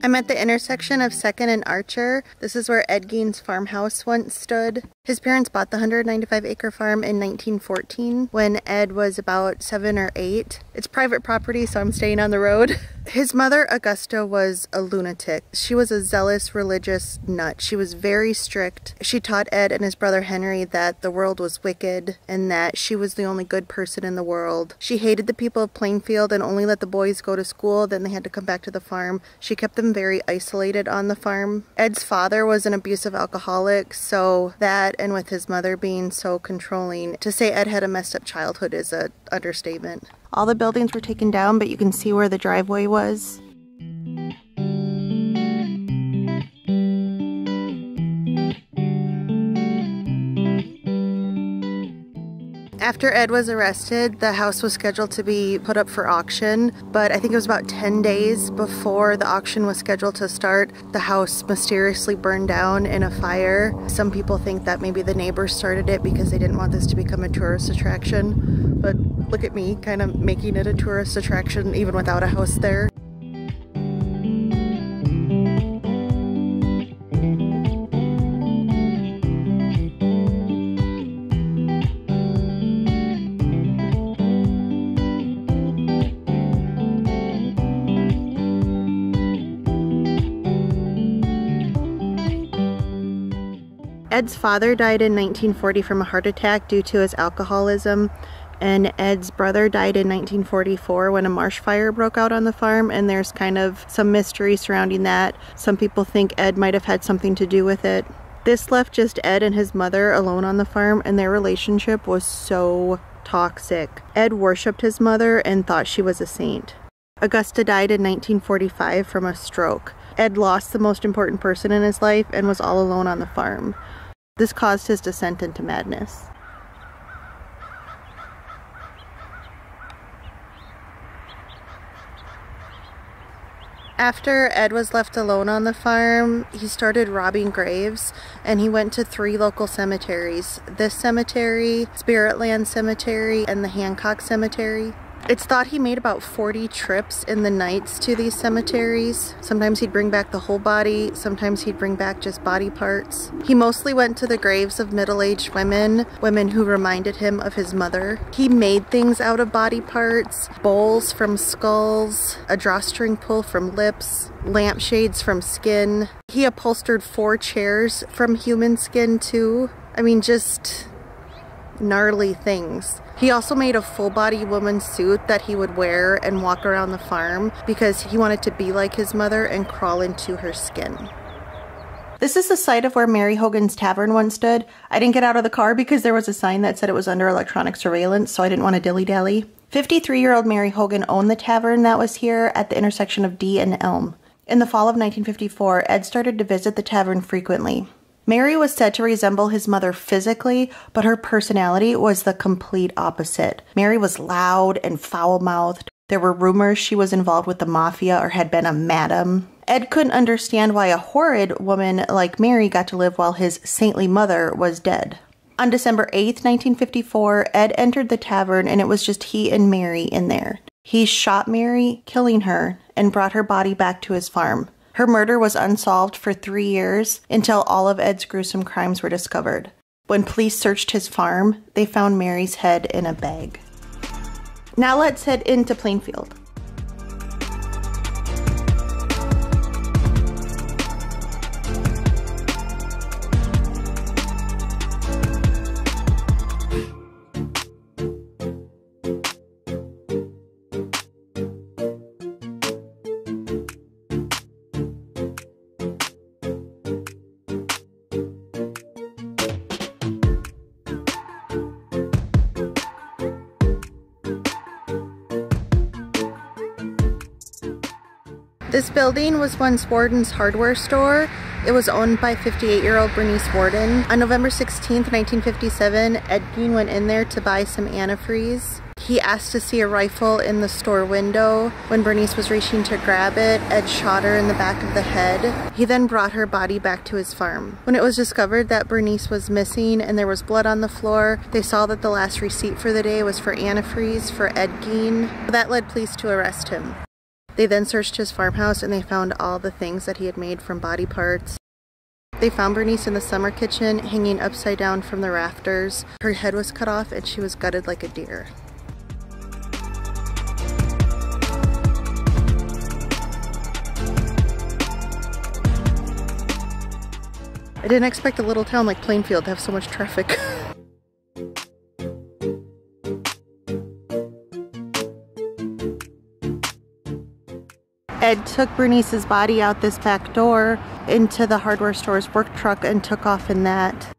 I'm at the intersection of 2nd and Archer. This is where Ed Gein's farmhouse once stood. His parents bought the 195-acre farm in 1914 when Ed was about 7 or 8. It's private property, so I'm staying on the road. His mother, Augusta, was a lunatic. She was a zealous religious nut. She was very strict. She taught Ed and his brother Henry that the world was wicked and that she was the only good person in the world. She hated the people of Plainfield and only let the boys go to school, then they had to come back to the farm. She kept them very isolated on the farm. Ed's father was an abusive alcoholic, so that, and with his mother being so controlling, to say Ed had a messed up childhood is an understatement. All the buildings were taken down, but you can see where the driveway was. After Ed was arrested, the house was scheduled to be put up for auction, but I think it was about 10 days before the auction was scheduled to start, the house mysteriously burned down in a fire. Some people think that maybe the neighbors started it because they didn't want this to become a tourist attraction, but look at me kind of making it a tourist attraction even without a house there. Ed's father died in 1940 from a heart attack due to his alcoholism, and Ed's brother died in 1944 when a marsh fire broke out on the farm, and there's kind of some mystery surrounding that. Some people think Ed might have had something to do with it. This left just Ed and his mother alone on the farm, and their relationship was so toxic. Ed worshipped his mother and thought she was a saint. Augusta died in 1945 from a stroke. Ed lost the most important person in his life and was all alone on the farm. This caused his descent into madness. After Ed was left alone on the farm, he started robbing graves, and he went to 3 local cemeteries. This cemetery, Spiritland Cemetery, and the Hancock Cemetery. It's thought he made about 40 trips in the nights to these cemeteries. Sometimes he'd bring back the whole body, sometimes he'd bring back just body parts. He mostly went to the graves of middle-aged women who reminded him of his mother. He made things out of body parts, bowls from skulls, a drawstring pull from lips, lampshades from skin. He upholstered 4 chairs from human skin too. I mean, just gnarly things. He also made a full-body woman's suit that he would wear and walk around the farm because he wanted to be like his mother and crawl into her skin. This is the site of where Mary Hogan's Tavern once stood. I didn't get out of the car because there was a sign that said it was under electronic surveillance, so I didn't want to dilly-dally. 53-year-old Mary Hogan owned the tavern that was here at the intersection of D and Elm. In the fall of 1954, Ed started to visit the tavern frequently. Mary was said to resemble his mother physically, but her personality was the complete opposite. Mary was loud and foul-mouthed. There were rumors she was involved with the mafia or had been a madam. Ed couldn't understand why a horrid woman like Mary got to live while his saintly mother was dead. On December 8th, 1954, Ed entered the tavern and it was just he and Mary in there. He shot Mary, killing her, and brought her body back to his farm. Her murder was unsolved for 3 years until all of Ed's gruesome crimes were discovered. When police searched his farm, they found Mary's head in a bag. Now let's head into Plainfield. This building was once Warden's hardware store. It was owned by 58-year-old Bernice Warden. On November 16th, 1957, Ed Gein went in there to buy some antifreeze. He asked to see a rifle in the store window. When Bernice was reaching to grab it, Ed shot her in the back of the head. He then brought her body back to his farm. When it was discovered that Bernice was missing and there was blood on the floor, they saw that the last receipt for the day was for antifreeze for Ed Gein. That led police to arrest him. They then searched his farmhouse and they found all the things that he had made from body parts. They found Bernice in the summer kitchen, hanging upside down from the rafters. Her head was cut off and she was gutted like a deer. I didn't expect a little town like Plainfield to have so much traffic. Ed took Bernice's body out this back door into the hardware store's work truck and took off in that.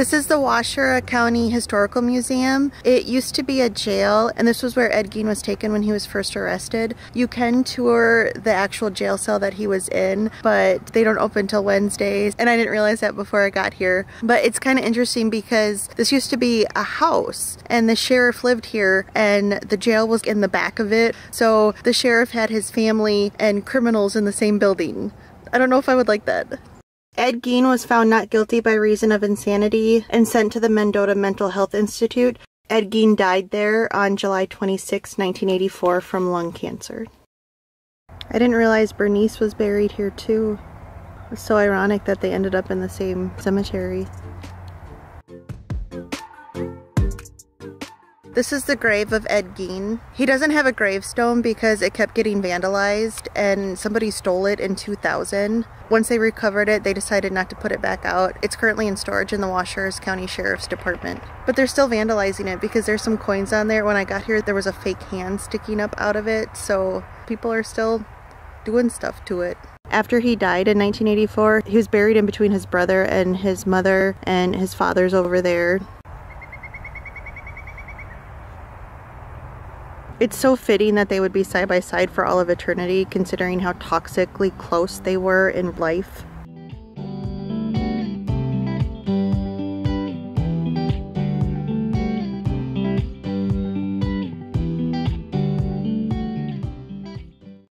This is the Washoe County Historical Museum. It used to be a jail, and this was where Ed Gein was taken when he was first arrested. You can tour the actual jail cell that he was in, but they don't open till Wednesdays, and I didn't realize that before I got here. But it's kind of interesting because this used to be a house, and the sheriff lived here, and the jail was in the back of it. So the sheriff had his family and criminals in the same building. I don't know if I would like that. Ed Gein was found not guilty by reason of insanity and sent to the Mendota Mental Health Institute. Ed Gein died there on July 26, 1984 from lung cancer. I didn't realize Bernice was buried here too. It's so ironic that they ended up in the same cemetery. This is the grave of Ed Gein. He doesn't have a gravestone because it kept getting vandalized and somebody stole it in 2000. Once they recovered it, they decided not to put it back out. It's currently in storage in the Washoe County Sheriff's Department. But they're still vandalizing it because there's some coins on there. When I got here, there was a fake hand sticking up out of it, so people are still doing stuff to it. After he died in 1984, he was buried in between his brother and his mother, and his father's over there. It's so fitting that they would be side by side for all of eternity, considering how toxically close they were in life.